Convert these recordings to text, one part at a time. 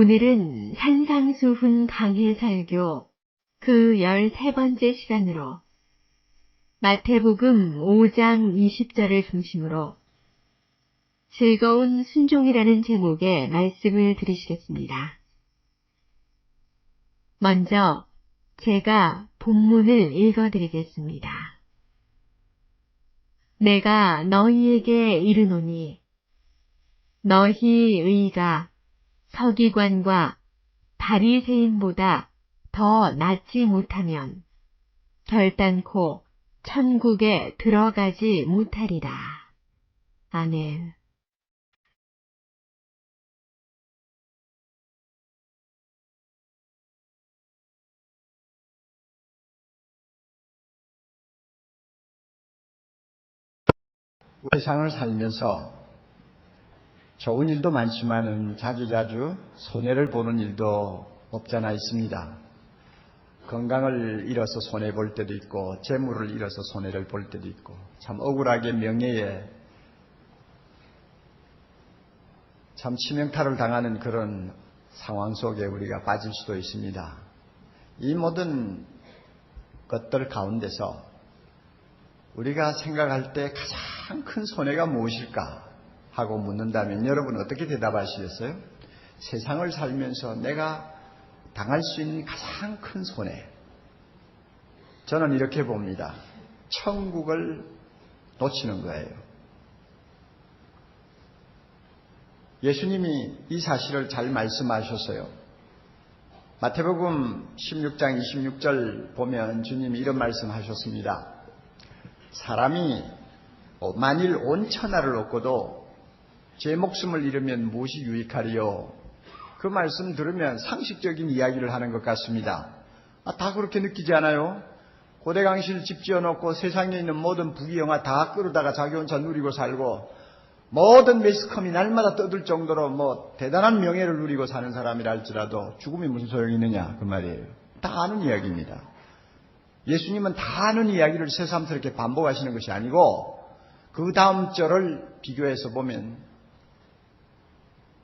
오늘은 산상수훈 강해설교 그 13번째 시간으로 마태복음 5장 20절을 중심으로 즐거운 순종이라는 제목의 말씀을 들으시겠습니다. 먼저 제가 본문을 읽어드리겠습니다. 내가 너희에게 이르노니 너희 의가 서기관과 바리새인보다 더 낫지 못하면 결단코 천국에 들어가지 못하리라. 아멘. 세상을 살면서 좋은 일도 많지만 자주자주 손해를 보는 일도 없잖아 있습니다. 건강을 잃어서 손해볼 때도 있고 재물을 잃어서 손해를 볼 때도 있고 참 억울하게 명예에 참 치명타를 당하는 그런 상황 속에 우리가 빠질 수도 있습니다. 이 모든 것들 가운데서 우리가 생각할 때 가장 큰 손해가 무엇일까 하고 묻는다면 여러분 어떻게 대답하시겠어요? 세상을 살면서 내가 당할 수 있는 가장 큰 손해. 저는 이렇게 봅니다. 천국을 놓치는 거예요. 예수님이 이 사실을 잘 말씀하셨어요. 마태복음 16장 26절 보면 주님이 이런 말씀하셨습니다. 사람이 만일 온 천하를 얻고도 제 목숨을 잃으면 무엇이 유익하리요? 그 말씀 들으면 상식적인 이야기를 하는 것 같습니다. 다 그렇게 느끼지 않아요? 고대강실 집 지어놓고 세상에 있는 모든 부귀영화 다 끌어다가 자기 혼자 누리고 살고 모든 매스컴이 날마다 떠들 정도로 대단한 명예를 누리고 사는 사람이라 할지라도 죽음이 무슨 소용이 있느냐 그 말이에요. 다 아는 이야기입니다. 예수님은 다 아는 이야기를 새삼스럽게 반복하시는 것이 아니고 그 다음 절을 비교해서 보면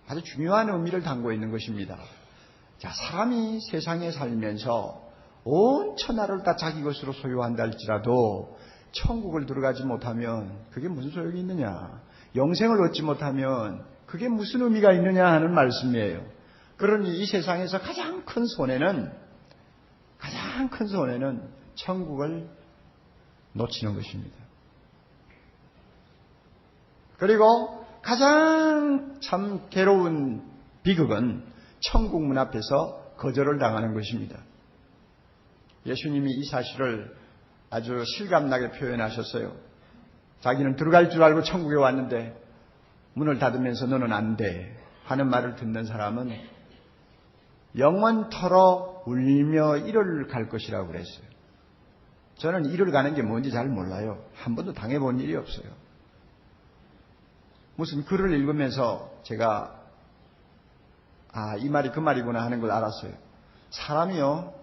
아주 중요한 의미를 담고 있는 것입니다. 자, 사람이 세상에 살면서 온 천하를 다 자기 것으로 소유한다 할지라도 천국을 들어가지 못하면 그게 무슨 소용이 있느냐. 영생을 얻지 못하면 그게 무슨 의미가 있느냐 하는 말씀이에요. 그러니 이 세상에서 가장 큰 손해는 천국을 놓치는 것입니다. 그리고 가장 참 괴로운 비극은 천국 문 앞에서 거절을 당하는 것입니다. 예수님이 이 사실을 아주 실감나게 표현하셨어요. 자기는 들어갈 줄 알고 천국에 왔는데 문을 닫으면서 너는 안 돼 하는 말을 듣는 사람은 영원토록 울며 이를 갈 것이라고 그랬어요. 저는 이를 가는 게 뭔지 잘 몰라요. 한 번도 당해본 일이 없어요. 무슨 글을 읽으면서 제가 이 말이 그 말이구나 하는 걸 알았어요. 사람이요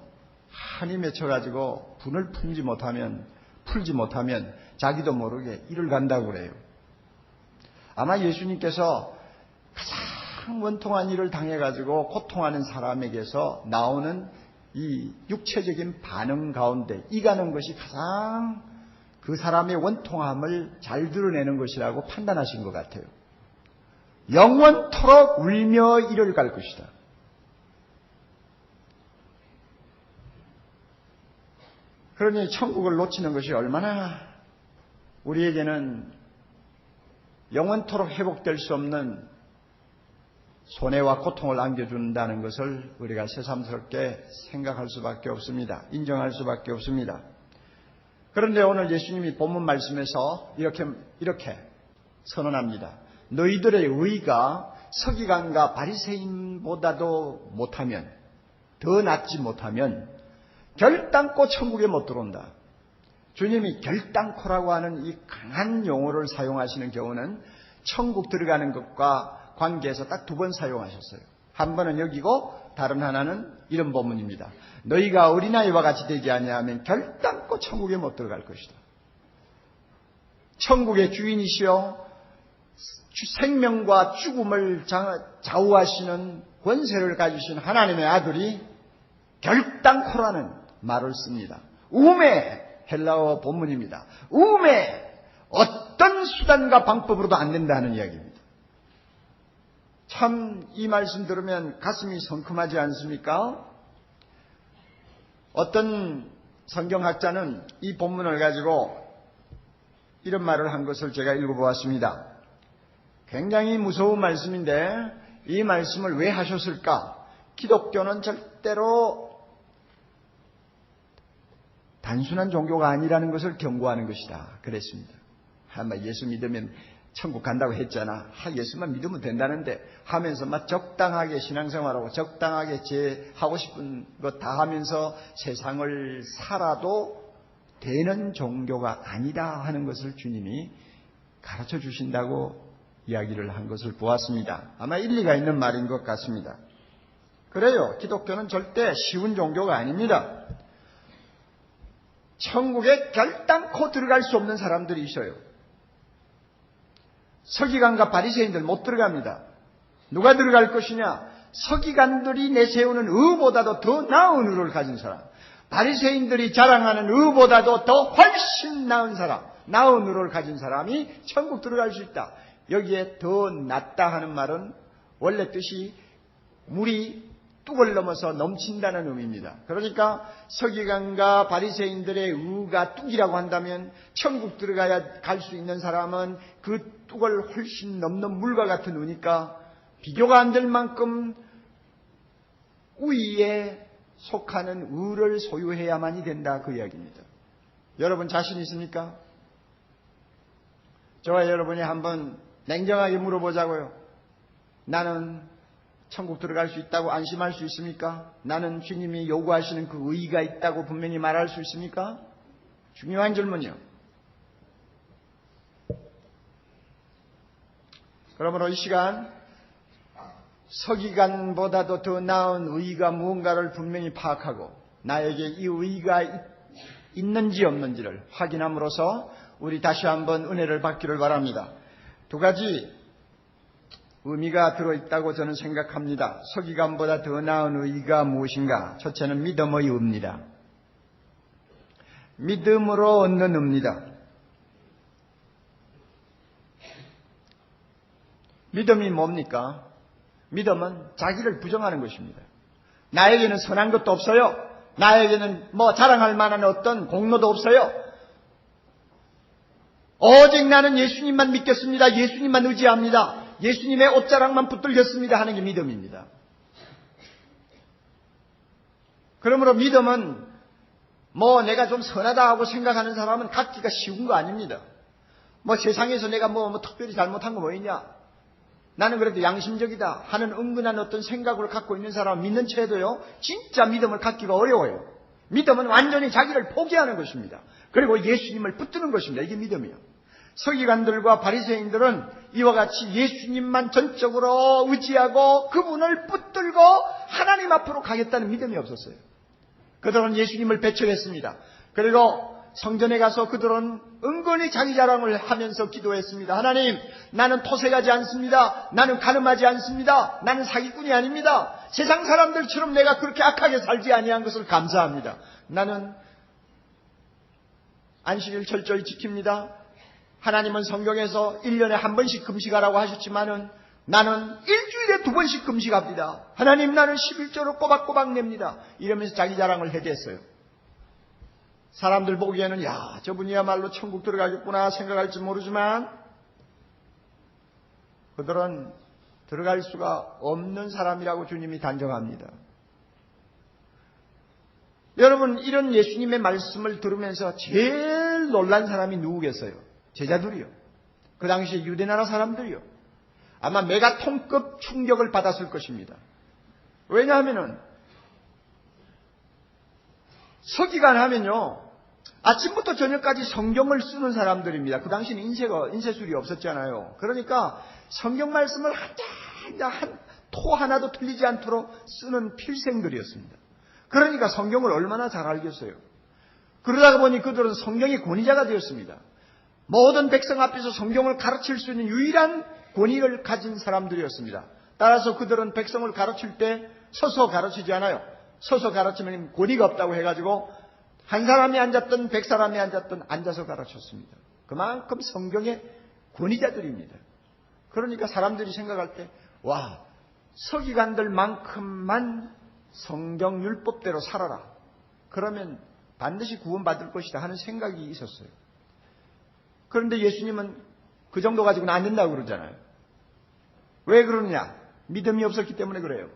한이 맺혀가지고 분을 풀지 못하면 자기도 모르게 이를 간다고 그래요. 아마 예수님께서 가장 원통한 일을 당해가지고 고통하는 사람에게서 나오는 이 육체적인 반응 가운데 이가는 것이 가장 그 사람의 원통함을 잘 드러내는 것이라고 판단하신 것 같아요. 영원토록 울며 이를 갈 것이다. 그러니 천국을 놓치는 것이 얼마나 우리에게는 영원토록 회복될 수 없는 손해와 고통을 안겨준다는 것을 우리가 새삼스럽게 생각할 수밖에 없습니다. 인정할 수밖에 없습니다. 그런데 오늘 예수님이 본문 말씀에서 이렇게 선언합니다. 너희들의 의가 서기관과 바리새인보다도 못하면, 더 낫지 못하면 결단코 천국에 못 들어온다. 주님이 결단코라고 하는 이 강한 용어를 사용하시는 경우는 천국 들어가는 것과 관계해서 딱 두 번 사용하셨어요. 한 번은 여기고 다른 하나는 이런 본문입니다. 너희가 어린아이와 같이 되지 아니하면 결단코 천국에 못 들어갈 것이다. 천국의 주인이시여 생명과 죽음을 좌우하시는 권세를 가지신 하나님의 아들이 결단코라는 말을 씁니다. 우매, 헬라어 본문입니다. 우매, 어떤 수단과 방법으로도 안 된다는 이야기입니다. 참 이 말씀 들으면 가슴이 성큼하지 않습니까? 어떤 성경학자는 이 본문을 가지고 이런 말을 한 것을 제가 읽어보았습니다. 굉장히 무서운 말씀인데 이 말씀을 왜 하셨을까? 기독교는 절대로 단순한 종교가 아니라는 것을 경고하는 것이다. 그랬습니다. 예수 믿으면 천국 간다고 했잖아. 예수만 믿으면 된다는데 하면서 막 적당하게 신앙생활하고 적당하게 제 하고 싶은 것 다 하면서 세상을 살아도 되는 종교가 아니다 하는 것을 주님이 가르쳐 주신다고 이야기를 한 것을 보았습니다. 아마 일리가 있는 말인 것 같습니다. 그래요. 기독교는 절대 쉬운 종교가 아닙니다. 천국에 결단코 들어갈 수 없는 사람들이 있어요. 서기관과 바리새인들 못 들어갑니다. 누가 들어갈 것이냐? 서기관들이 내세우는 의보다도 더 나은 의를 가진 사람, 바리새인들이 자랑하는 의보다도 더 훨씬 나은 사람, 나은 의를 가진 사람이 천국 들어갈 수 있다. 여기에 더 낫다 하는 말은 원래 뜻이 물이 뚝을 넘어서 넘친다는 의미입니다. 그러니까 서기관과 바리새인들의 의가 뚝이라고 한다면 천국 들어가야 갈 수 있는 사람은 그 뚝을 훨씬 넘는 물과 같은 의니까 비교가 안 될 만큼 우위에 속하는 의를 소유해야만이 된다, 그 이야기입니다. 여러분 자신 있습니까? 저와 여러분이 한번 냉정하게 물어보자고요. 나는 천국 들어갈 수 있다고 안심할 수 있습니까? 나는 주님이 요구하시는 그 의의가 있다고 분명히 말할 수 있습니까? 중요한 질문이요. 그러므로 이 시간 서기관보다도 더 나은 의의가 무언가를 분명히 파악하고 나에게 이 의의가 있는지 없는지를 확인함으로써 우리 다시 한번 은혜를 받기를 바랍니다. 두 가지 의미가 들어있다고 저는 생각합니다. 서기관보다 더 나은 의의가 무엇인가? 첫째는 믿음의 의입니다. 믿음으로 얻는 의입니다. 믿음이 뭡니까? 믿음은 자기를 부정하는 것입니다. 나에게는 선한 것도 없어요. 나에게는 자랑할 만한 어떤 공로도 없어요. 오직 나는 예수님만 믿겠습니다. 예수님만 의지합니다. 예수님의 옷자락만 붙들겠습니다 하는 게 믿음입니다. 그러므로 믿음은 내가 좀 선하다 하고 생각하는 사람은 갖기가 쉬운 거 아닙니다. 세상에서 내가 특별히 잘못한 거 뭐 있냐? 나는 그래도 양심적이다 하는 은근한 어떤 생각을 갖고 있는 사람은 믿는 채도요, 진짜 믿음을 갖기가 어려워요. 믿음은 완전히 자기를 포기하는 것입니다. 그리고 예수님을 붙드는 것입니다. 이게 믿음이요. 서기관들과 바리새인들은 이와 같이 예수님만 전적으로 의지하고 그분을 붙들고 하나님 앞으로 가겠다는 믿음이 없었어요. 그들은 예수님을 배척했습니다. 그리고 성전에 가서 그들은 은근히 자기 자랑을 하면서 기도했습니다. 하나님, 나는 토색하지 않습니다. 나는 가늠하지 않습니다. 나는 사기꾼이 아닙니다. 세상 사람들처럼 내가 그렇게 악하게 살지 아니한 것을 감사합니다. 나는 안식일 철저히 지킵니다. 하나님은 성경에서 1년에 한 번씩 금식하라고 하셨지만은 나는 일주일에 2번씩 금식합니다. 하나님, 나는 11조를 꼬박꼬박 냅니다. 이러면서 자기 자랑을 해댔어요. 사람들 보기에는 저분이야말로 천국 들어가겠구나 생각할지 모르지만 그들은 들어갈 수가 없는 사람이라고 주님이 단정합니다. 여러분, 이런 예수님의 말씀을 들으면서 제일 놀란 사람이 누구겠어요? 제자들이요. 그 당시에 유대나라 사람들이요. 아마 메가톤급 충격을 받았을 것입니다. 왜냐하면은 서기관 하면요, 아침부터 저녁까지 성경을 쓰는 사람들입니다. 그 당시는 인쇄술이 없었잖아요. 그러니까 성경 말씀을 한 토 하나도 틀리지 않도록 쓰는 필생들이었습니다. 그러니까 성경을 얼마나 잘 알겠어요. 그러다 보니 그들은 성경의 권위자가 되었습니다. 모든 백성 앞에서 성경을 가르칠 수 있는 유일한 권위를 가진 사람들이었습니다. 따라서 그들은 백성을 가르칠 때 서서 가르치지 않아요. 서서 가르치면 권위가 없다고 해가지고 한 사람이 앉았든 100사람이 앉았든 앉아서 가르쳤습니다. 그만큼 성경의 권위자들입니다. 그러니까 사람들이 생각할 때 와, 서기관들만큼만 성경 율법대로 살아라. 그러면 반드시 구원받을 것이다 하는 생각이 있었어요. 그런데 예수님은 그 정도 가지고는 안 된다고 그러잖아요. 왜 그러느냐? 믿음이 없었기 때문에 그래요.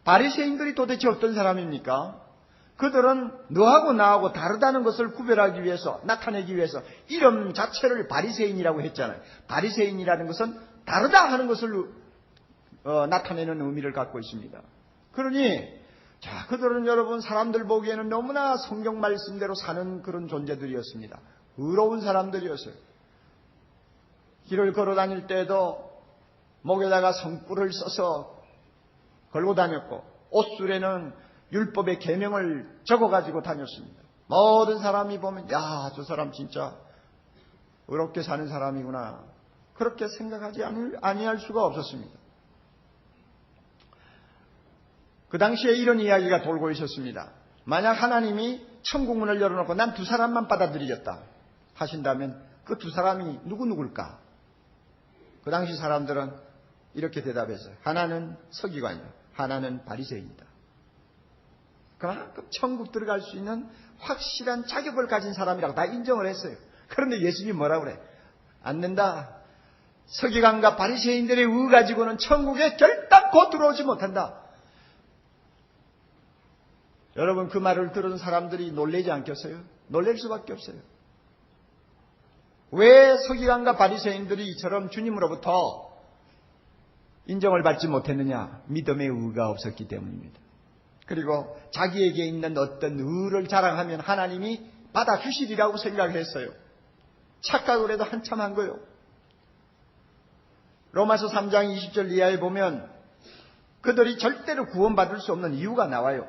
바리새인들이 도대체 어떤 사람입니까? 그들은 너하고 나하고 다르다는 것을 구별하기 위해서, 나타내기 위해서 이름 자체를 바리새인이라고 했잖아요. 바리새인이라는 것은 다르다 하는 것을 나타내는 의미를 갖고 있습니다. 그러니 자, 그들은 여러분 사람들 보기에는 너무나 성경 말씀대로 사는 그런 존재들이었습니다. 의로운 사람들이었어요. 길을 걸어 다닐 때에도 목에다가 성뿔을 써서 걸고 다녔고 옷술에는 율법의 계명을 적어가지고 다녔습니다. 모든 사람이 보면 야, 저 사람 진짜 의롭게 사는 사람이구나. 그렇게 생각하지 아니할 수가 없었습니다. 그 당시에 이런 이야기가 돌고 있었습니다. 만약 하나님이 천국문을 열어놓고 난 두 사람만 받아들이겠다 하신다면 그 두 사람이 누굴까? 그 당시 사람들은 이렇게 대답했어요. 하나는 서기관이요, 하나는 바리새인이다. 그만큼 천국 들어갈 수 있는 확실한 자격을 가진 사람이라고 다 인정을 했어요. 그런데 예수님이 뭐라고 그래? 안 된다. 서기관과 바리새인들의 의 가지고는 천국에 결단코 들어오지 못한다. 여러분 그 말을 들은 사람들이 놀라지 않겠어요? 놀랄 수밖에 없어요. 왜 서기관과 바리새인들이 이처럼 주님으로부터 인정을 받지 못했느냐? 믿음의 의가 없었기 때문입니다. 그리고 자기에게 있는 어떤 의를 자랑하면 하나님이 받아주시리라고 생각했어요. 착각을 해도 한참 한 거예요. 로마서 3장 20절 이하에 보면 그들이 절대로 구원받을 수 없는 이유가 나와요.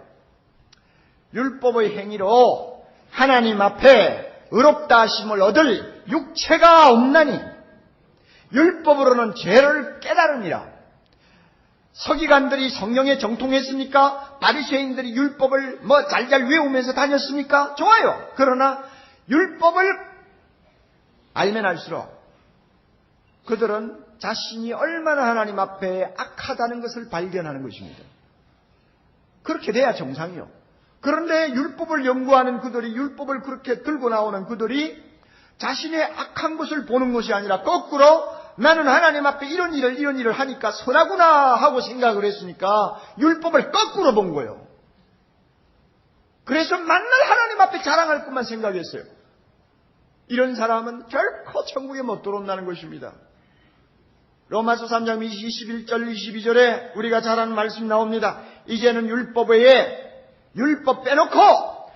율법의 행위로 하나님 앞에 의롭다 하심을 얻을 육체가 없나니 율법으로는 죄를 깨달으니라. 서기관들이 성령에 정통했습니까? 바리새인들이 율법을 잘잘 외우면서 다녔습니까? 좋아요. 그러나 율법을 알면 알수록 그들은 자신이 얼마나 하나님 앞에 악하다는 것을 발견하는 것입니다. 그렇게 돼야 정상이요. 그런데 율법을 연구하는 그들이, 율법을 그렇게 들고 나오는 그들이 자신의 악한 것을 보는 것이 아니라 거꾸로 나는 하나님 앞에 이런 일을 하니까 선하구나 하고 생각을 했으니까 율법을 거꾸로 본 거예요. 그래서 만날 하나님 앞에 자랑할 것만 생각했어요. 이런 사람은 결코 천국에 못 들어온다는 것입니다. 로마서 3장 21절 22절에 우리가 잘 아는 말씀 나옵니다. 이제는 율법 외에 율법 빼놓고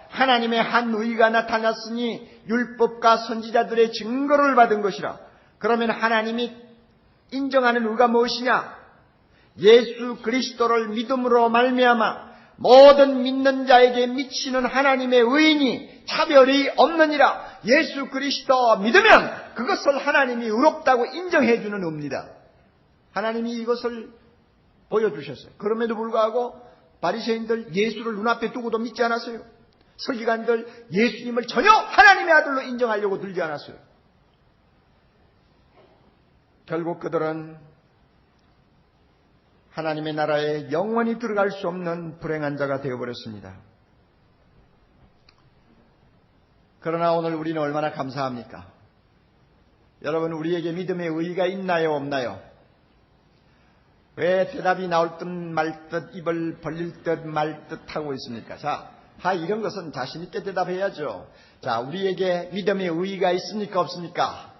하나님의 한 의가 나타났으니 율법과 선지자들의 증거를 받은 것이라. 그러면 하나님이 인정하는 의가 무엇이냐? 예수 그리스도를 믿음으로 말미암아 모든 믿는 자에게 미치는 하나님의 의인이 차별이 없느니라. 예수 그리스도 믿으면 그것을 하나님이 의롭다고 인정해 주는 의입니다. 하나님이 이것을 보여주셨어요. 그럼에도 불구하고 바리새인들 예수를 눈앞에 두고도 믿지 않았어요. 서기관들 예수님을 전혀 하나님의 아들로 인정하려고 들지 않았어요. 결국 그들은 하나님의 나라에 영원히 들어갈 수 없는 불행한 자가 되어버렸습니다. 그러나 오늘 우리는 얼마나 감사합니까? 여러분, 우리에게 믿음의 의의가 있나요, 없나요? 왜 대답이 나올 듯 말 듯 입을 벌릴 듯 말 듯 하고 있습니까? 자, 이런 것은 자신 있게 대답해야죠. 자, 우리에게 믿음의 의의가 있습니까, 없습니까?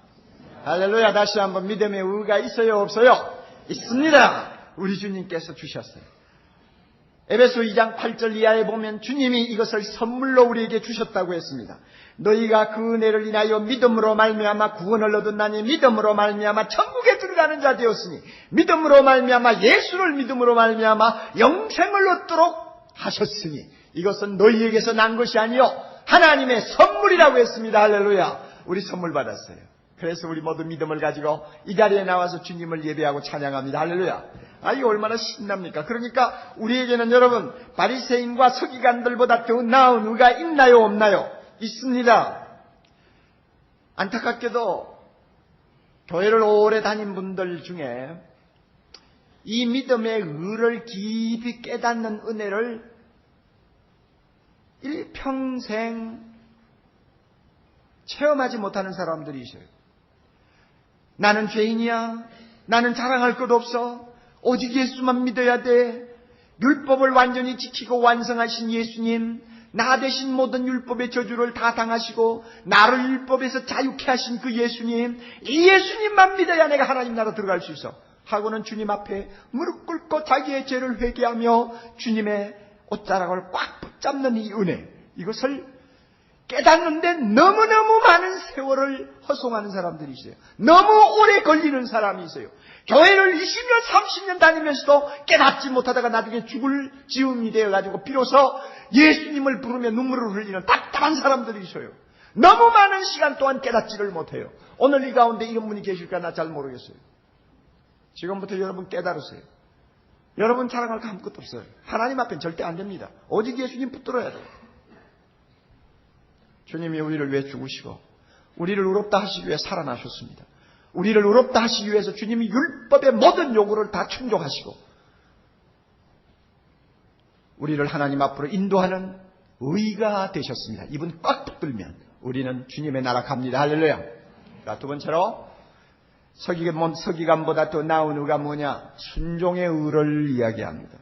할렐루야. 다시 한번 믿음의 의의가 있어요, 없어요? 있습니다. 우리 주님께서 주셨어요. 에베소 2장 8절 이하에 보면 주님이 이것을 선물로 우리에게 주셨다고 했습니다. 너희가 그 은혜를 인하여 믿음으로 말미암아 구원을 얻었나니 믿음으로 말미암아 천국에 들어가는 자 되었으니 믿음으로 말미암아 예수를 믿음으로 말미암아 영생을 얻도록 하셨으니 이것은 너희에게서 난 것이 아니요 하나님의 선물이라고 했습니다. 할렐루야. 우리 선물 받았어요. 그래서 우리 모두 믿음을 가지고 이 자리에 나와서 주님을 예배하고 찬양합니다. 할렐루야. 이거 얼마나 신납니까? 그러니까 우리에게는 여러분, 바리새인과 서기관들보다 더 나은 의가 있나요, 없나요? 있습니다. 안타깝게도 교회를 오래 다닌 분들 중에 이 믿음의 의를 깊이 깨닫는 은혜를 일평생 체험하지 못하는 사람들이 있어요. 나는 죄인이야. 나는 자랑할 것 없어. 오직 예수만 믿어야 돼. 율법을 완전히 지키고 완성하신 예수님, 나 대신 모든 율법의 저주를 다 당하시고 나를 율법에서 자유케 하신 그 예수님, 이 예수님만 믿어야 내가 하나님 나라 들어갈 수 있어 하고는 주님 앞에 무릎 꿇고 자기의 죄를 회개하며 주님의 옷자락을 꽉 붙잡는 이 은혜, 이것을 깨닫는데 너무너무 많은 세월을 허송하는 사람들이 있어요. 너무 오래 걸리는 사람이 있어요. 교회를 20년 30년 다니면서도 깨닫지 못하다가 나중에 죽을 지음이 되어가지고 비로소 예수님을 부르며 눈물을 흘리는 답답한 사람들이 있어요. 너무 많은 시간 동안 깨닫지를 못해요. 오늘 이 가운데 이런 분이 계실까 나 잘 모르겠어요. 지금부터 여러분 깨달으세요. 여러분 자랑할 거 아무것도 없어요. 하나님 앞엔 절대 안 됩니다. 오직 예수님 붙들어야 돼요. 주님이 우리를 위해 죽으시고 우리를 의롭다 하시기 위해 살아나셨습니다. 우리를 의롭다 하시기 위해서 주님이 율법의 모든 요구를 다 충족하시고 우리를 하나님 앞으로 인도하는 의가 되셨습니다. 이분 꽉 붙들면 우리는 주님의 나라 갑니다. 할렐루야. 자, 두 번째로 서기관보다 더 나은 의가 뭐냐? 순종의 의를 이야기합니다.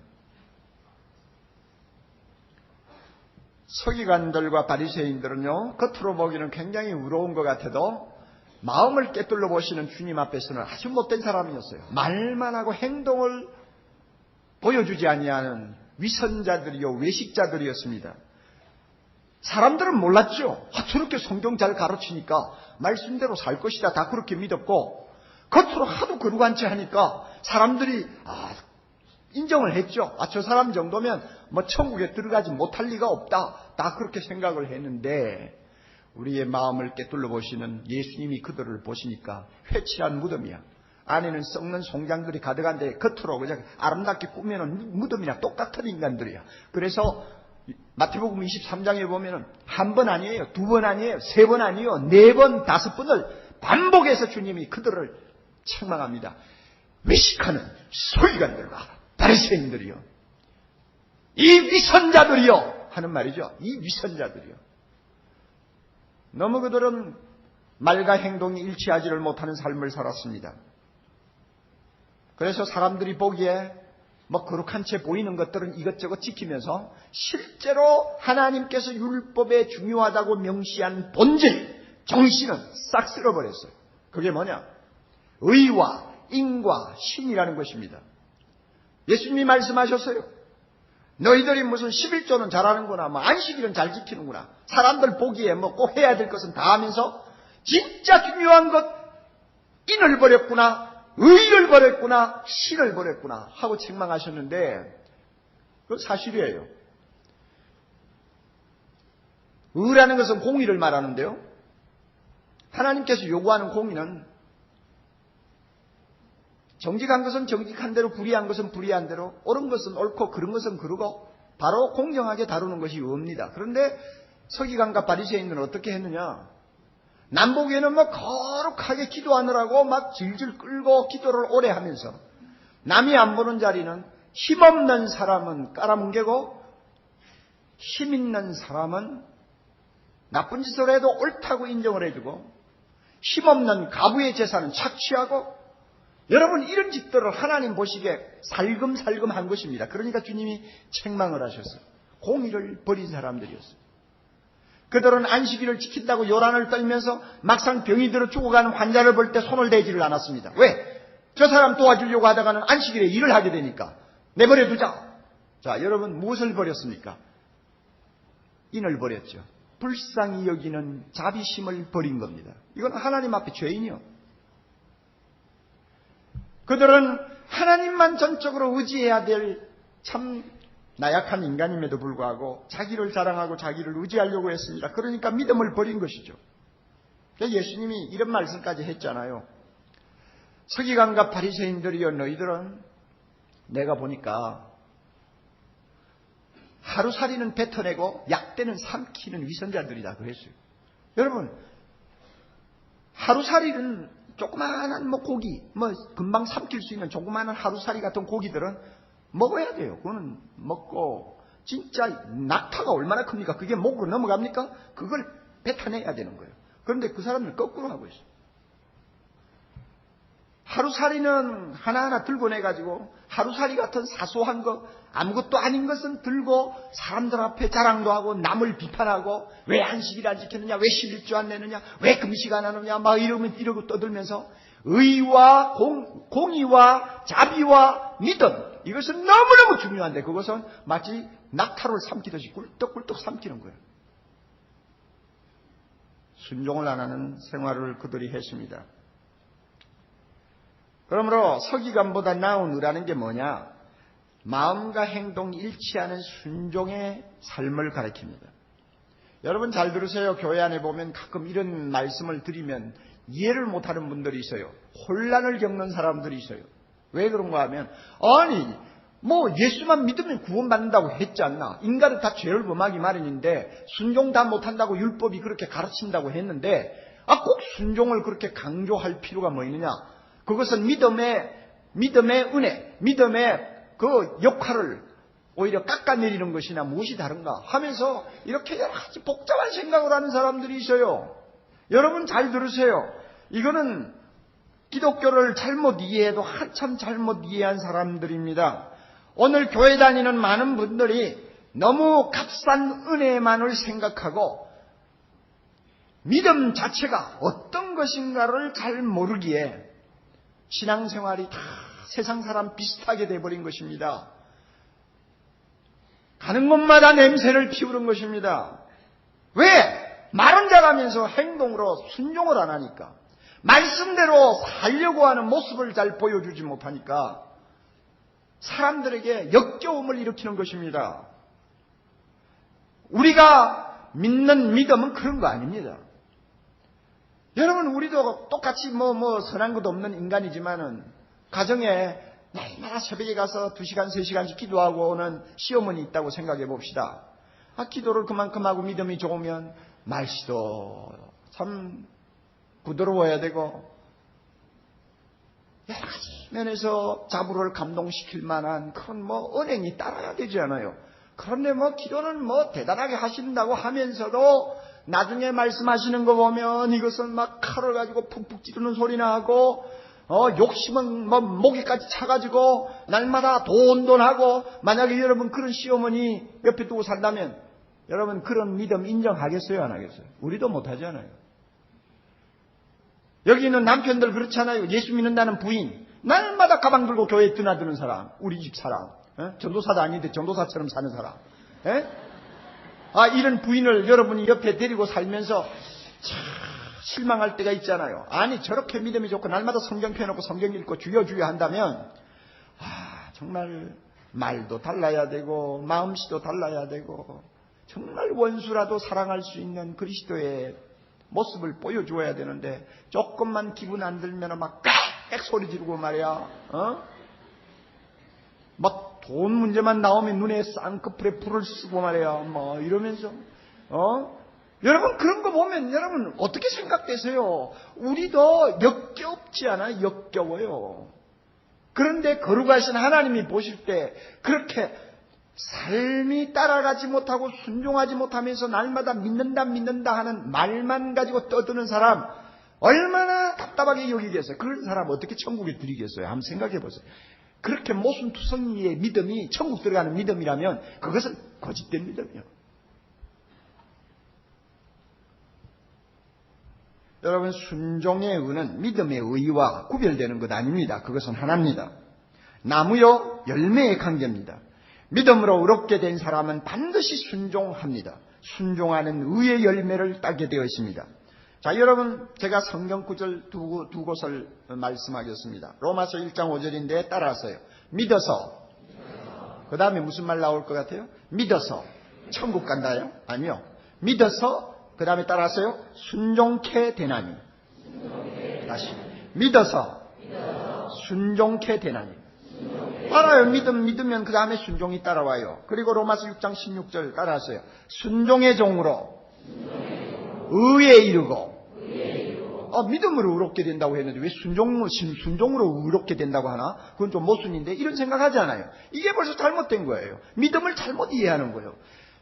서기관들과 바리새인들은요, 겉으로 보기는 굉장히 의로운 것 같아도 마음을 꿰뚫러 보시는 주님 앞에서는 아주 못된 사람이었어요. 말만 하고 행동을 보여주지 아니하는 위선자들이요, 외식자들이었습니다. 사람들은 몰랐죠. 저렇게 성경 잘 가르치니까 말씀대로 살 것이다, 다 그렇게 믿었고 겉으로 하도 거룩한 채 하니까 사람들이 인정을 했죠. 저 사람 정도면 뭐 천국에 들어가지 못할 리가 없다, 다 그렇게 생각을 했는데 우리의 마음을 꿰뚫러 보시는 예수님이 그들을 보시니까 회칠한 무덤이야. 안에는 썩는 송장들이 가득한데 겉으로 그냥 아름답게 꾸며놓은 무덤이나 똑같은 인간들이야. 그래서 마태복음 23장에 보면은 한 번 아니에요, 두 번 아니에요, 세 번 아니에요, 네 번, 다섯 번을 반복해서 주님이 그들을 책망합니다. 외식하는 서기관들과 바리새인들이요, 이 위선자들이요 하는 말이죠. 이 위선자들이요. 너무 그들은 말과 행동이 일치하지를 못하는 삶을 살았습니다. 그래서 사람들이 보기에 뭐 거룩한 채 보이는 것들은 이것저것 지키면서 실제로 하나님께서 율법에 중요하다고 명시한 본질, 정신은 싹 쓸어버렸어요. 그게 뭐냐? 의와 인과 신이라는 것입니다. 예수님이 말씀하셨어요. 너희들이 무슨 11조는 잘하는구나, 뭐 안식일은 잘 지키는구나, 사람들 보기에 뭐 꼭 해야 될 것은 다 하면서 진짜 중요한 것 인을 버렸구나, 의를 버렸구나, 신을 버렸구나 하고 책망하셨는데 그건 사실이에요. 의라는 것은 공의를 말하는데요, 하나님께서 요구하는 공의는 정직한 것은 정직한 대로, 불의한 것은 불의한 대로, 옳은 것은 옳고 그른 것은 그르고 바로 공정하게 다루는 것이 의입니다. 그런데 서기관과 바리새인들은 어떻게 했느냐? 남보기에는 뭐 거룩하게 기도하느라고 막 질질 끌고 기도를 오래 하면서 남이 안 보는 자리는 힘없는 사람은 깔아뭉개고 힘 있는 사람은 나쁜 짓을 해도 옳다고 인정을 해주고 힘없는 가부의 재산은 착취하고, 여러분 이런 짓들을 하나님 보시기에 살금살금 한 것입니다. 그러니까 주님이 책망을 하셨어요. 공의를 버린 사람들이었어요. 그들은 안식일을 지킨다고 요란을 떨면서 막상 병이 들어 죽어가는 환자를 볼 때 손을 대지를 않았습니다. 왜? 저 사람 도와주려고 하다가는 안식일에 일을 하게 되니까 내버려두자. 자, 여러분 무엇을 버렸습니까? 인을 버렸죠. 불쌍히 여기는 자비심을 버린 겁니다. 이건 하나님 앞에 죄인이요. 그들은 하나님만 전적으로 의지해야 될 참 나약한 인간임에도 불구하고 자기를 자랑하고 자기를 의지하려고 했습니다. 그러니까 믿음을 버린 것이죠. 예수님이 이런 말씀까지 했잖아요. 서기관과 바리새인들이여, 너희들은 내가 보니까 하루살이는 뱉어내고 약대는 삼키는 위선자들이다 그랬어요. 여러분, 하루살이는 조그마한 고기, 금방 삼킬 수 있는 조그마한 하루살이 같은 고기들은 먹어야 돼요. 그거는 먹고, 진짜 낙타가 얼마나 큽니까? 그게 목으로 넘어갑니까? 그걸 뱉어내야 되는 거예요. 그런데 그 사람들 거꾸로 하고 있어요. 하루살이는 하나하나 들고 내가지고 하루살이 같은 사소한 것, 아무것도 아닌 것은 들고 사람들 앞에 자랑도 하고 남을 비판하고 왜 안식일 안 지켰느냐, 왜 11조 안 내느냐, 왜 금식 안 하느냐 막 이러고 떠들면서 의와 공의와 자비와 믿음, 이것은 너무너무 중요한데 그것은 마치 낙타를 삼키듯이 꿀떡꿀떡 삼키는 거예요. 순종을 안 하는 생활을 그들이 했습니다. 그러므로 서기관보다 나은 의라는 게 뭐냐? 마음과 행동이 일치하는 순종의 삶을 가리킵니다. 여러분 잘 들으세요. 교회 안에 보면 가끔 이런 말씀을 드리면 이해를 못하는 분들이 있어요. 혼란을 겪는 사람들이 있어요. 왜 그런가 하면, 아니 예수만 믿으면 구원받는다고 했지 않나? 인간은 다 죄를 범하기 마련인데 순종 다 못한다고 율법이 그렇게 가르친다고 했는데 꼭 순종을 그렇게 강조할 필요가 뭐 있느냐? 그것은 믿음의 은혜, 믿음의 그 역할을 오히려 깎아내리는 것이나 무엇이 다른가 하면서 이렇게 여러 가지 복잡한 생각을 하는 사람들이 있어요. 여러분 잘 들으세요. 이거는 기독교를 잘못 이해해도 한참 잘못 이해한 사람들입니다. 오늘 교회 다니는 많은 분들이 너무 값싼 은혜만을 생각하고 믿음 자체가 어떤 것인가를 잘 모르기에 신앙생활이 다 세상 사람 비슷하게 돼버린 것입니다. 가는 곳마다 냄새를 피우는 것입니다. 왜? 말은 잘하면서 행동으로 순종을 안 하니까, 말씀대로 살려고 하는 모습을 잘 보여주지 못하니까 사람들에게 역겨움을 일으키는 것입니다. 우리가 믿는 믿음은 그런 거 아닙니다. 여러분, 우리도 똑같이 선한 것도 없는 인간이지만은 가정에 날마다 새벽에 가서 2시간, 3시간씩 기도하고 오는 시어머니 있다고 생각해 봅시다. 기도를 그만큼 하고 믿음이 좋으면 말씨도 참 부드러워야 되고 여러 가지 면에서 자부를 감동시킬 만한 그런 은행이 따라야 되지 않아요. 그런데 기도는 대단하게 하신다고 하면서도 나중에 말씀하시는 거 보면 이것은 막 칼을 가지고 푹푹 찌르는 소리나 하고 욕심은 목에까지 차가지고 날마다 돈하고, 만약에 여러분 그런 시어머니 옆에 두고 산다면 여러분 그런 믿음 인정하겠어요, 안 하겠어요? 우리도 못하잖아요. 여기 있는 남편들 그렇잖아요. 예수 믿는다는 부인, 날마다 가방 들고 교회에 드나드는 사람, 우리 집 사람, 전도사도 아닌데 전도사처럼 사는 사람, 이런 부인을 여러분이 옆에 데리고 살면서 참 실망할 때가 있잖아요. 아니 저렇게 믿음이 좋고 날마다 성경 펴놓고 성경 읽고 주여 주여 한다면 정말 말도 달라야 되고 마음씨도 달라야 되고 정말 원수라도 사랑할 수 있는 그리스도의 모습을 보여주어야 되는데 조금만 기분 안 들면 막 깍 소리 지르고 말이야. 막 돈 문제만 나오면 눈에 쌍꺼풀에 불을 쓰고 말이야. 이러면서 여러분 그런 거 보면 여러분 어떻게 생각되세요? 우리도 역겹지 않아요? 역겨워요. 그런데 거룩하신 하나님이 보실 때 그렇게 삶이 따라가지 못하고 순종하지 못하면서 날마다 믿는다 하는 말만 가지고 떠드는 사람 얼마나 답답하게 여기겠어요? 그런 사람 어떻게 천국에 들이겠어요? 한번 생각해 보세요. 그렇게 모순투성이의 믿음이 천국 들어가는 믿음이라면 그것은 거짓된 믿음이에요. 여러분, 순종의 의는 믿음의 의와 구별되는 것 아닙니다. 그것은 하나입니다. 나무요 열매의 관계입니다. 믿음으로 의롭게 된 사람은 반드시 순종합니다. 순종하는 의의 열매를 따게 되어 있습니다. 자, 여러분, 제가 성경 구절 두 곳을 말씀하겠습니다. 로마서 1장 5절인데 따라서요. 믿어서. 그 다음에 무슨 말 나올 것 같아요? 믿어서 천국 간다요? 아니요. 믿어서 그 다음에 따라하세요. 순종케 되나니. 다시. 믿어서 순종케 되나니. 알아요. 믿으면 그 다음에 순종이 따라와요. 그리고 로마서 6장 16절 따라하세요. 순종의 종으로 의에 이르고. 믿음으로 의롭게 된다고 했는데 왜 순종으로 의롭게 된다고 하나? 그건 좀 모순인데 이런 생각하지 않아요. 이게 벌써 잘못된 거예요. 믿음을 잘못 이해하는 거예요.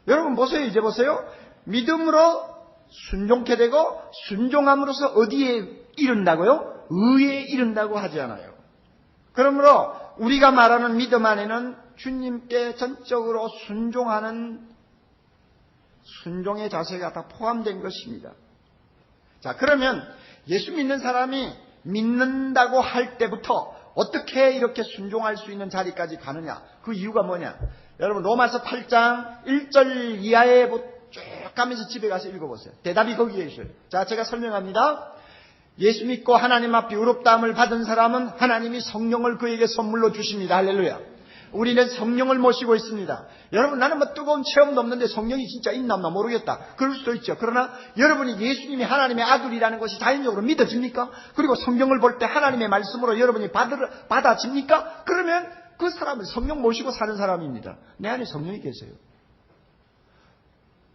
여러분 보세요. 이제 보세요. 믿음으로 순종케 되고 순종함으로써 어디에 이른다고요? 의에 이른다고 하지 않아요. 그러므로 우리가 말하는 믿음 안에는 주님께 전적으로 순종하는 순종의 자세가 다 포함된 것입니다. 자, 그러면 예수 믿는 사람이 믿는다고 할 때부터 어떻게 이렇게 순종할 수 있는 자리까지 가느냐? 그 이유가 뭐냐? 여러분 로마서 8장 1절 이하에 쭉 가면서 집에 가서 읽어보세요. 대답이 거기에 있어요. 자, 제가 설명합니다. 예수 믿고 하나님 앞에 의롭다함을 받은 사람은 하나님이 성령을 그에게 선물로 주십니다. 할렐루야. 우리는 성령을 모시고 있습니다. 여러분 나는 뭐 뜨거운 체험도 없는데 성령이 진짜 있나 없나 모르겠다. 그럴 수도 있죠. 그러나 여러분이 예수님이 하나님의 아들이라는 것이 자연적으로 믿어집니까? 그리고 성경을 볼 때 하나님의 말씀으로 여러분이 받아집니까? 그러면 그 사람은 성령 모시고 사는 사람입니다. 내 안에 성령이 계세요.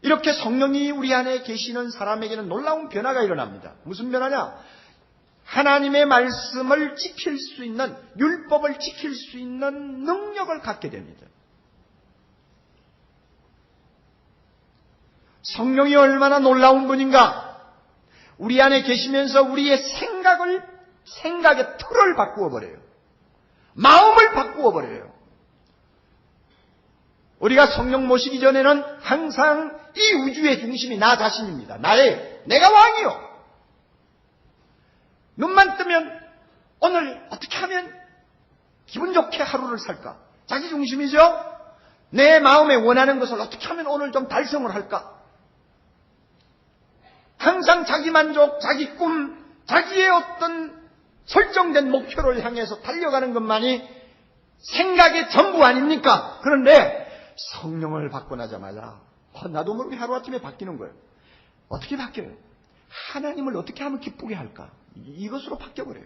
이렇게 성령이 우리 안에 계시는 사람에게는 놀라운 변화가 일어납니다. 무슨 변화냐? 하나님의 말씀을 지킬 수 있는, 율법을 지킬 수 있는 능력을 갖게 됩니다. 성령이 얼마나 놀라운 분인가? 우리 안에 계시면서 우리의 생각의 틀을 바꾸어 버려요. 마음을 바꾸어 버려요. 우리가 성령 모시기 전에는 항상 이 우주의 중심이 나 자신입니다. 내가 왕이요. 눈만 뜨면 오늘 어떻게 하면 기분 좋게 하루를 살까? 자기 중심이죠? 내 마음에 원하는 것을 어떻게 하면 오늘 좀 달성을 할까? 항상 자기 만족, 자기 꿈, 자기의 어떤 설정된 목표를 향해서 달려가는 것만이 생각의 전부 아닙니까? 그런데 성령을 받고 나자마자 나도 모르게 하루아침에 바뀌는 거예요. 어떻게 바뀌어요? 하나님을 어떻게 하면 기쁘게 할까? 이것으로 바뀌어버려요.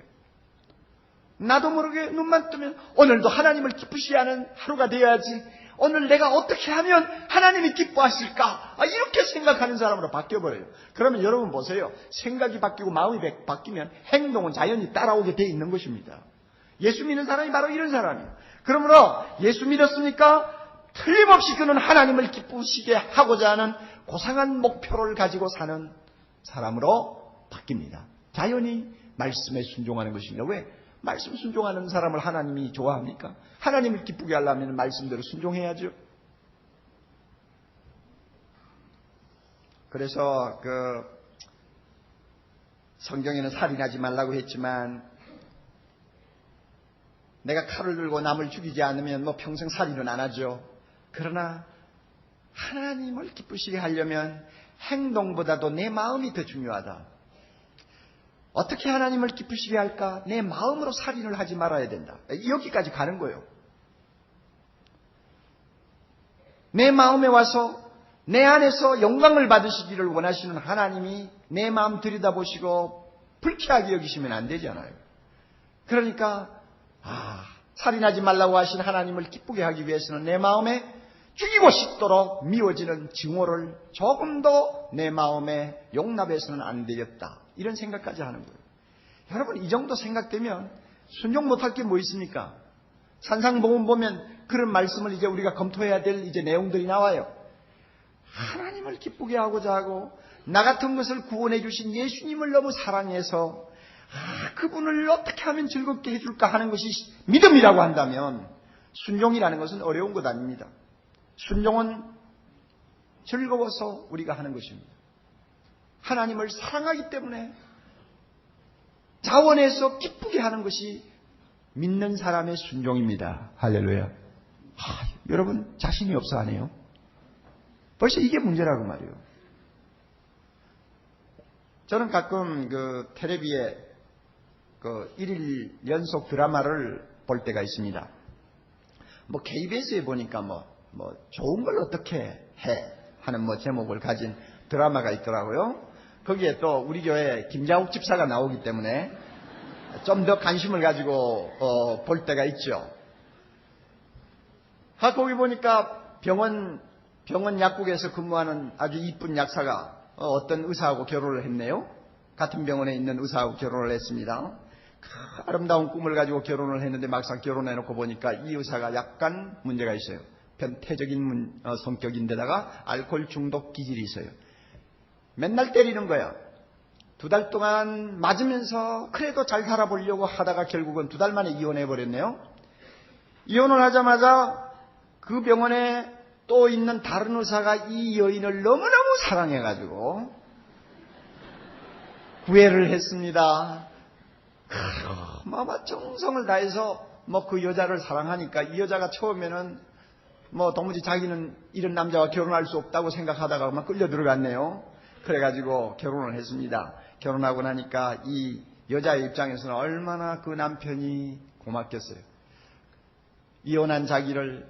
나도 모르게 눈만 뜨면 오늘도 하나님을 기쁘시게 하는 하루가 되어야지. 오늘 내가 어떻게 하면 하나님이 기뻐하실까? 이렇게 생각하는 사람으로 바뀌어버려요. 그러면 여러분 보세요. 생각이 바뀌고 마음이 바뀌면 행동은 자연히 따라오게 돼 있는 것입니다. 예수 믿는 사람이 바로 이런 사람이에요. 그러므로 예수 믿었으니까 틀림없이 그는 하나님을 기쁘시게 하고자 하는 고상한 목표를 가지고 사는 사람으로 바뀝니다. 자연히 말씀에 순종하는 것입니다. 왜? 말씀 순종하는 사람을 하나님이 좋아합니까? 하나님을 기쁘게 하려면 말씀대로 순종해야죠. 그래서 성경에는 살인하지 말라고 했지만 내가 칼을 들고 남을 죽이지 않으면 평생 살인은 안 하죠. 그러나 하나님을 기쁘시게 하려면 행동보다도 내 마음이 더 중요하다. 어떻게 하나님을 기쁘시게 할까? 내 마음으로 살인을 하지 말아야 된다. 여기까지 가는 거예요. 내 마음에 와서 내 안에서 영광을 받으시기를 원하시는 하나님이 내 마음 들여다보시고 불쾌하게 여기시면 안 되잖아요. 그러니까 살인하지 말라고 하신 하나님을 기쁘게 하기 위해서는 내 마음에 죽이고 싶도록 미워지는 증오를 조금도 내 마음에 용납해서는 안 되겠다. 이런 생각까지 하는 거예요. 여러분 이 정도 생각되면 순종 못할 게 뭐 있습니까? 산상복음 보면 그런 말씀을 이제 우리가 검토해야 될 이제 내용들이 나와요. 하나님을 기쁘게 하고자 하고 나 같은 것을 구원해 주신 예수님을 너무 사랑해서 그분을 어떻게 하면 즐겁게 해줄까 하는 것이 믿음이라고 한다면 순종이라는 것은 어려운 것 아닙니다. 순종은 즐거워서 우리가 하는 것입니다. 하나님을 사랑하기 때문에 자원해서 기쁘게 하는 것이 믿는 사람의 순종입니다. 할렐루야. 여러분 자신이 없어 하네요. 벌써 이게 문제라고 말이에요. 저는 가끔 텔레비에 1일 연속 드라마를 볼 때가 있습니다. KBS에 보니까 좋은 걸 어떻게 해 하는 제목을 가진 드라마가 있더라고요. 거기에 또 우리 교회 김자옥 집사가 나오기 때문에 좀 더 관심을 가지고 볼 때가 있죠. 거기 보니까 병원 약국에서 근무하는 아주 이쁜 약사가 어떤 의사하고 결혼을 했네요. 같은 병원에 있는 의사하고 결혼을 했습니다. 아름다운 꿈을 가지고 결혼을 했는데 막상 결혼해놓고 보니까 이 의사가 약간 문제가 있어요. 변태적인 성격인데다가 알코올 중독 기질이 있어요. 맨날 때리는 거야. 2달 동안 맞으면서 그래도 잘 살아보려고 하다가 결국은 2달 만에 이혼해버렸네요. 이혼을 하자마자 그 병원에 또 있는 다른 의사가 이 여인을 너무너무 사랑해가지고 구애를 했습니다. 정성을 다해서 그 여자를 사랑하니까 이 여자가 처음에는 도무지 자기는 이런 남자와 결혼할 수 없다고 생각하다가 막 끌려 들어갔네요. 그래가지고 결혼을 했습니다. 결혼하고 나니까 이 여자의 입장에서는 얼마나 그 남편이 고맙겠어요. 이혼한 자기를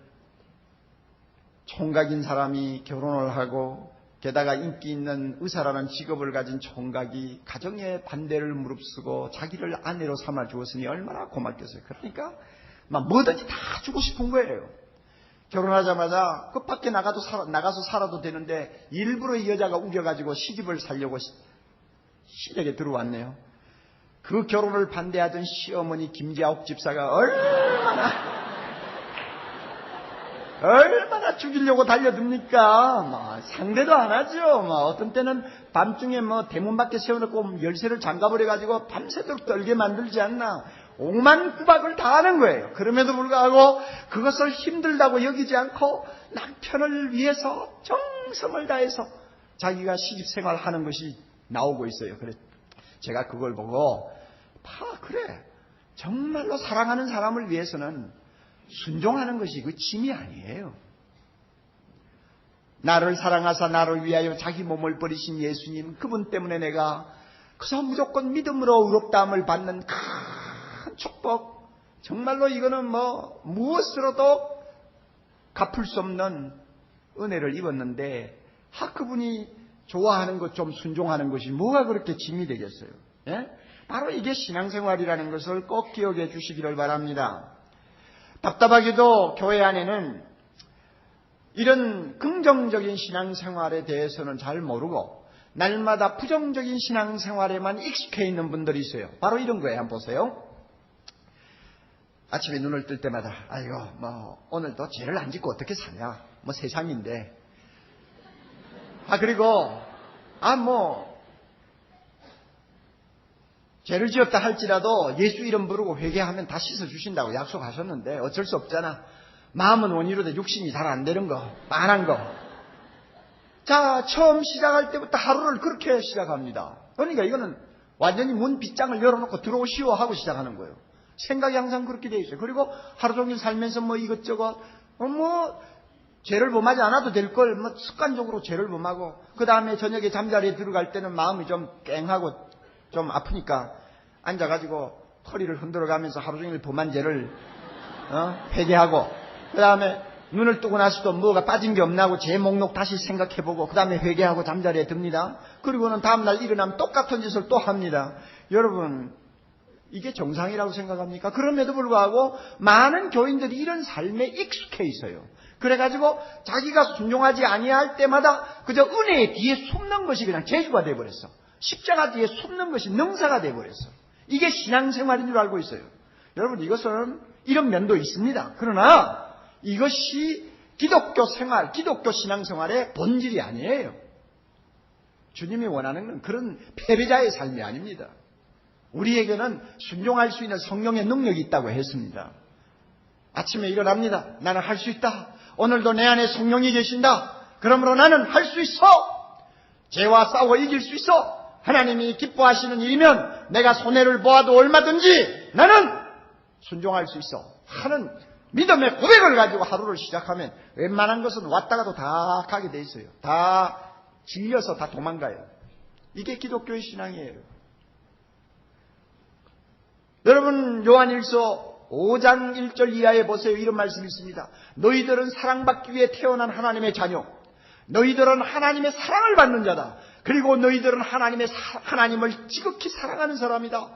총각인 사람이 결혼을 하고 게다가 인기 있는 의사라는 직업을 가진 총각이 가정의 반대를 무릅쓰고 자기를 아내로 삼아 주었으니 얼마나 고맙겠어요. 그러니까 막 뭐든지 다 주고 싶은 거예요. 결혼하자마자 그 밖에 나가서 살아도 되는데 일부러 이 여자가 우겨가지고 시집을 살려고 시댁에 들어왔네요. 그 결혼을 반대하던 시어머니 김자옥 집사가 얼마나 죽이려고 달려듭니까? 상대도 안 하죠. 어떤 때는 밤중에 대문 밖에 세워놓고 열쇠를 잠가버려가지고 밤새도록 떨게 만들지 않나. 오만 구박을 다 하는 거예요. 그럼에도 불구하고 그것을 힘들다고 여기지 않고 남편을 위해서 정성을 다해서 자기가 시집생활 하는 것이 나오고 있어요. 그래 제가 그걸 보고 그래 정말로 사랑하는 사람을 위해서는 순종하는 것이 그 짐이 아니에요. 나를 사랑하사 나를 위하여 자기 몸을 버리신 예수님, 그분 때문에 내가 그저 무조건 믿음으로 의롭다함을 받는 큰 축복, 정말로 이거는 무엇으로도 갚을 수 없는 은혜를 입었는데 그분이 좋아하는 것 좀 순종하는 것이 뭐가 그렇게 짐이 되겠어요? 예? 바로 이게 신앙생활이라는 것을 꼭 기억해 주시기를 바랍니다. 답답하게도 교회 안에는 이런 긍정적인 신앙생활에 대해서는 잘 모르고 날마다 부정적인 신앙생활에만 익숙해 있는 분들이 있어요. 바로 이런 거예요. 한번 보세요. 아침에 눈을 뜰 때마다 아이고 오늘도 죄를 안 짓고 어떻게 사냐. 세상인데. 그리고 죄를 지었다 할지라도 예수 이름 부르고 회개하면 다 씻어주신다고 약속하셨는데 어쩔 수 없잖아. 마음은 원이로되 육신이 잘 안 되는 거, 빤한 거. 자, 처음 시작할 때부터 하루를 그렇게 시작합니다. 그러니까 이거는 완전히 문 빗장을 열어놓고 들어오시오 하고 시작하는 거예요. 생각이 항상 그렇게 돼 있어요. 그리고 하루 종일 살면서 이것저것 죄를 범하지 않아도 될 걸 습관적으로 죄를 범하고 그 다음에 저녁에 잠자리에 들어갈 때는 마음이 좀 깽하고 좀 아프니까 앉아가지고 허리를 흔들어가면서 하루 종일 범한 죄를 회개하고 그 다음에 눈을 뜨고 나서도 뭐가 빠진 게 없나 하고 죄 목록 다시 생각해보고 그 다음에 회개하고 잠자리에 듭니다. 그리고는 다음날 일어나면 똑같은 짓을 또 합니다. 여러분 이게 정상이라고 생각합니까? 그럼에도 불구하고 많은 교인들이 이런 삶에 익숙해 있어요. 그래가지고 자기가 순종하지 아니할 때마다 그저 은혜의 뒤에 숨는 것이 그냥 재주가 돼버렸어. 십자가 뒤에 숨는 것이 능사가 돼버렸어. 이게 신앙생활인 줄 알고 있어요. 여러분 이것은 이런 면도 있습니다. 그러나 이것이 기독교 생활, 기독교 신앙생활의 본질이 아니에요. 주님이 원하는 건 그런 패배자의 삶이 아닙니다. 우리에게는 순종할 수 있는 성령의 능력이 있다고 했습니다. 아침에 일어납니다. 나는 할 수 있다. 오늘도 내 안에 성령이 계신다. 그러므로 나는 할 수 있어. 죄와 싸워 이길 수 있어. 하나님이 기뻐하시는 일이면 내가 손해를 보아도 얼마든지 나는 순종할 수 있어 하는 믿음의 고백을 가지고 하루를 시작하면 웬만한 것은 왔다가도 다 가게 돼 있어요. 다 질려서 다 도망가요. 이게 기독교의 신앙이에요. 여러분 요한일서 5장 1절 이하에 보세요. 이런 말씀이 있습니다. 너희들은 사랑받기 위해 태어난 하나님의 자녀, 너희들은 하나님의 사랑을 받는 자다. 그리고 너희들은 하나님을 지극히 사랑하는 사람이다.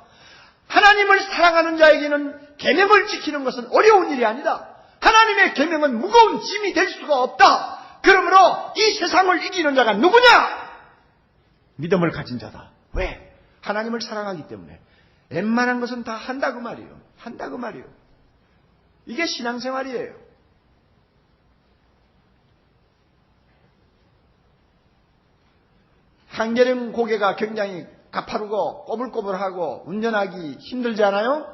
하나님을 사랑하는 자에게는 계명을 지키는 것은 어려운 일이 아니다. 하나님의 계명은 무거운 짐이 될 수가 없다. 그러므로 이 세상을 이기는 자가 누구냐? 믿음을 가진 자다. 왜? 하나님을 사랑하기 때문에. 웬만한 것은 다 한다 그 말이에요. 한다 그 말이에요. 이게 신앙생활이에요. 한계령 고개가 굉장히 가파르고 꼬불꼬불하고 운전하기 힘들잖아요.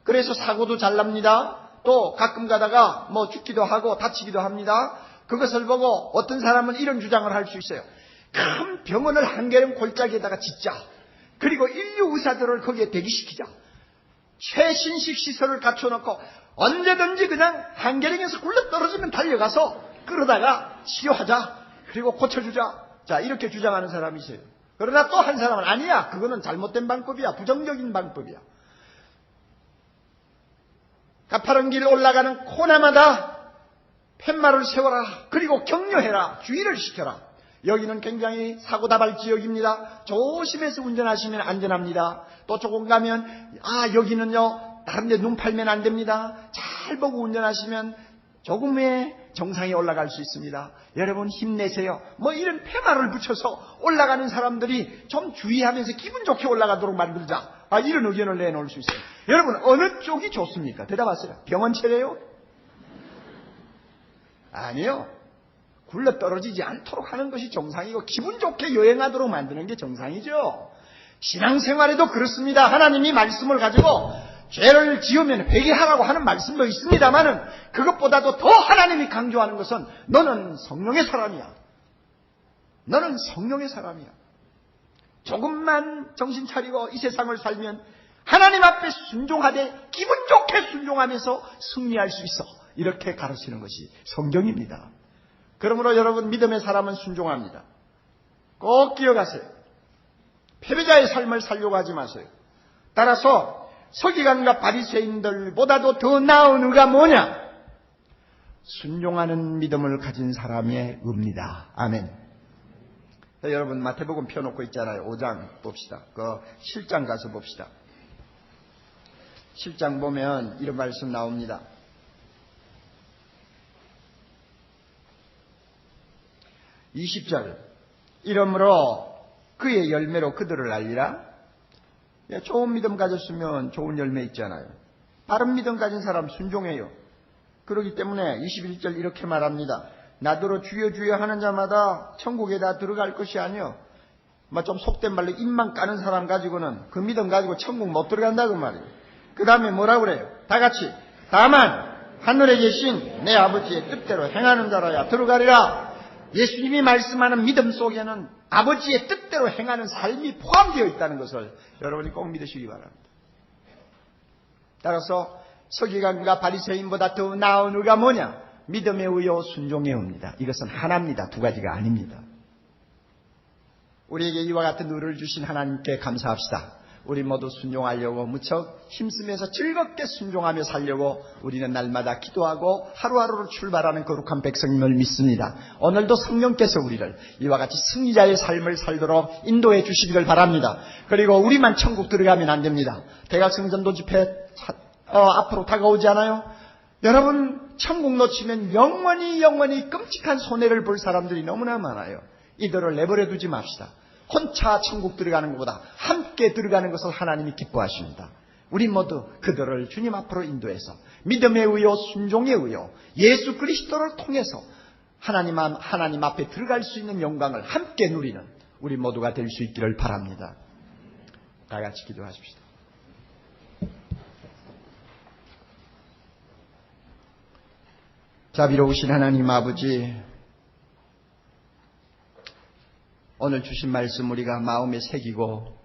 그래서 사고도 잘 납니다. 또 가끔 가다가 죽기도 하고 다치기도 합니다. 그것을 보고 어떤 사람은 이런 주장을 할 수 있어요. 큰 병원을 한계령 골짜기에다가 짓자. 그리고 인류 의사들을 거기에 대기시키자. 최신식 시설을 갖춰놓고 언제든지 그냥 한계령에서 굴러떨어지면 달려가서 끌어다가 치료하자. 그리고 고쳐주자. 자, 이렇게 주장하는 사람이 있어요. 그러나 또 한 사람은 아니야. 그거는 잘못된 방법이야. 부정적인 방법이야. 가파른 길 올라가는 코너마다 팻말을 세워라. 그리고 격려해라. 주의를 시켜라. 여기는 굉장히 사고다발 지역입니다. 조심해서 운전하시면 안전합니다. 또 조금 가면 여기는요 다른 데 눈 팔면 안 됩니다. 잘 보고 운전하시면 조금 후에 정상에 올라갈 수 있습니다. 여러분 힘내세요. 이런 팻말을 붙여서 올라가는 사람들이 좀 주의하면서 기분 좋게 올라가도록 만들자. 이런 의견을 내놓을 수 있어요. 여러분 어느 쪽이 좋습니까? 대답하세요. 병원 차려요? 아니요. 굴러 떨어지지 않도록 하는 것이 정상이고 기분 좋게 여행하도록 만드는 게 정상이죠. 신앙생활에도 그렇습니다. 하나님이 말씀을 가지고 죄를 지으면 회개하라고 하는 말씀도 있습니다만은 그것보다도 더 하나님이 강조하는 것은 너는 성령의 사람이야. 너는 성령의 사람이야. 조금만 정신 차리고 이 세상을 살면 하나님 앞에 순종하되 기분 좋게 순종하면서 승리할 수 있어. 이렇게 가르치는 것이 성경입니다. 그러므로 여러분 믿음의 사람은 순종합니다. 꼭 기억하세요. 패배자의 삶을 살려고 하지 마세요. 따라서 서기관과 바리새인들보다도 더 나은 의가 뭐냐? 순종하는 믿음을 가진 사람의 의입니다. 아멘. 자, 여러분 마태복음 펴놓고 있잖아요. 5장 봅시다. 그 7장 가서 봅시다. 7장 보면 이런 말씀 나옵니다. 20절 이러므로 그의 열매로 그들을 알리라. 좋은 믿음 가졌으면 좋은 열매 있잖아요. 바른 믿음 가진 사람 순종해요. 그렇기 때문에 21절 이렇게 말합니다. 나더러 주여 주여 하는 자마다 천국에 다 들어갈 것이 아니요. 좀 속된 말로 입만 까는 사람 가지고는 그 믿음 가지고 천국 못 들어간다고 말이에요. 그 다음에 뭐라고 그래요? 다 같이 다만 하늘에 계신 내 아버지의 뜻대로 행하는 자라야 들어가리라. 예수님이 말씀하는 믿음 속에는 아버지의 뜻대로 행하는 삶이 포함되어 있다는 것을 여러분이 꼭 믿으시기 바랍니다. 따라서 서기관과 바리새인보다 더 나은 의가 뭐냐? 믿음의 의요 순종의 의입니다. 이것은 하나입니다. 두 가지가 아닙니다. 우리에게 이와 같은 의를 주신 하나님께 감사합시다. 우리 모두 순종하려고 무척 힘쓰면서 즐겁게 순종하며 살려고 우리는 날마다 기도하고 하루하루를 출발하는 거룩한 백성임을 믿습니다. 오늘도 성령께서 우리를 이와 같이 승리자의 삶을 살도록 인도해 주시기를 바랍니다. 그리고 우리만 천국 들어가면 안 됩니다. 대각성 전도 집회 앞으로 다가오지 않아요? 여러분 천국 놓치면 영원히 끔찍한 손해를 볼 사람들이 너무나 많아요. 이들을 내버려 두지 맙시다. 혼자 천국 들어가는 것보다 함께 들어가는 것을 하나님이 기뻐하십니다. 우리 모두 그들을 주님 앞으로 인도해서 믿음의 의요 순종의 의요 예수 그리스도를 통해서 하나님 앞에 들어갈 수 있는 영광을 함께 누리는 우리 모두가 될 수 있기를 바랍니다. 다 같이 기도하십시다. 자비로우신 하나님 아버지, 오늘 주신 말씀 우리가 마음에 새기고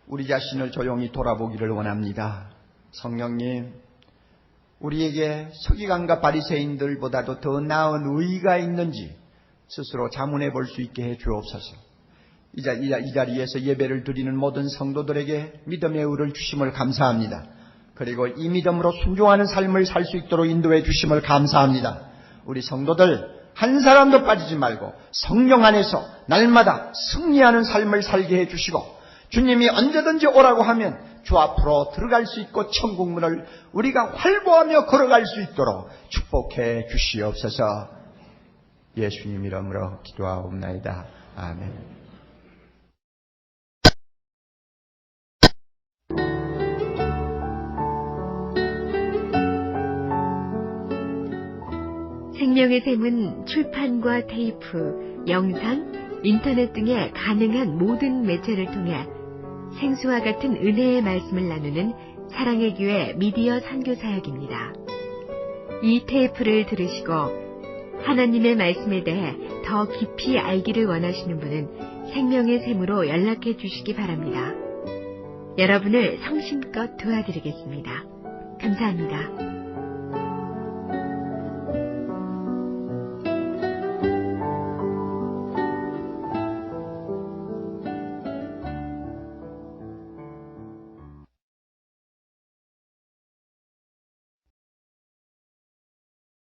우리 자신을 조용히 돌아보기를 원합니다. 성령님, 우리에게 서기관과 바리새인들보다도 더 나은 의의가 있는지 스스로 자문해 볼 수 있게 해 주옵소서. 이 자리에서 예배를 드리는 모든 성도들에게 믿음의 의를 주심을 감사합니다. 그리고 이 믿음으로 순종하는 삶을 살 수 있도록 인도해 주심을 감사합니다. 우리 성도들 한 사람도 빠지지 말고 성령 안에서 날마다 승리하는 삶을 살게 해주시고, 주님이 언제든지 오라고 하면 주 앞으로 들어갈 수 있고 천국문을 우리가 활보하며 걸어갈 수 있도록 축복해 주시옵소서. 예수님 이름으로 기도하옵나이다. 아멘. 생명의 샘은 출판과 테이프, 영상, 인터넷 등의 가능한 모든 매체를 통해 생수와 같은 은혜의 말씀을 나누는 사랑의 교회 미디어 선교사역입니다. 이 테이프를 들으시고 하나님의 말씀에 대해 더 깊이 알기를 원하시는 분은 생명의 샘으로 연락해 주시기 바랍니다. 여러분을 성심껏 도와드리겠습니다. 감사합니다.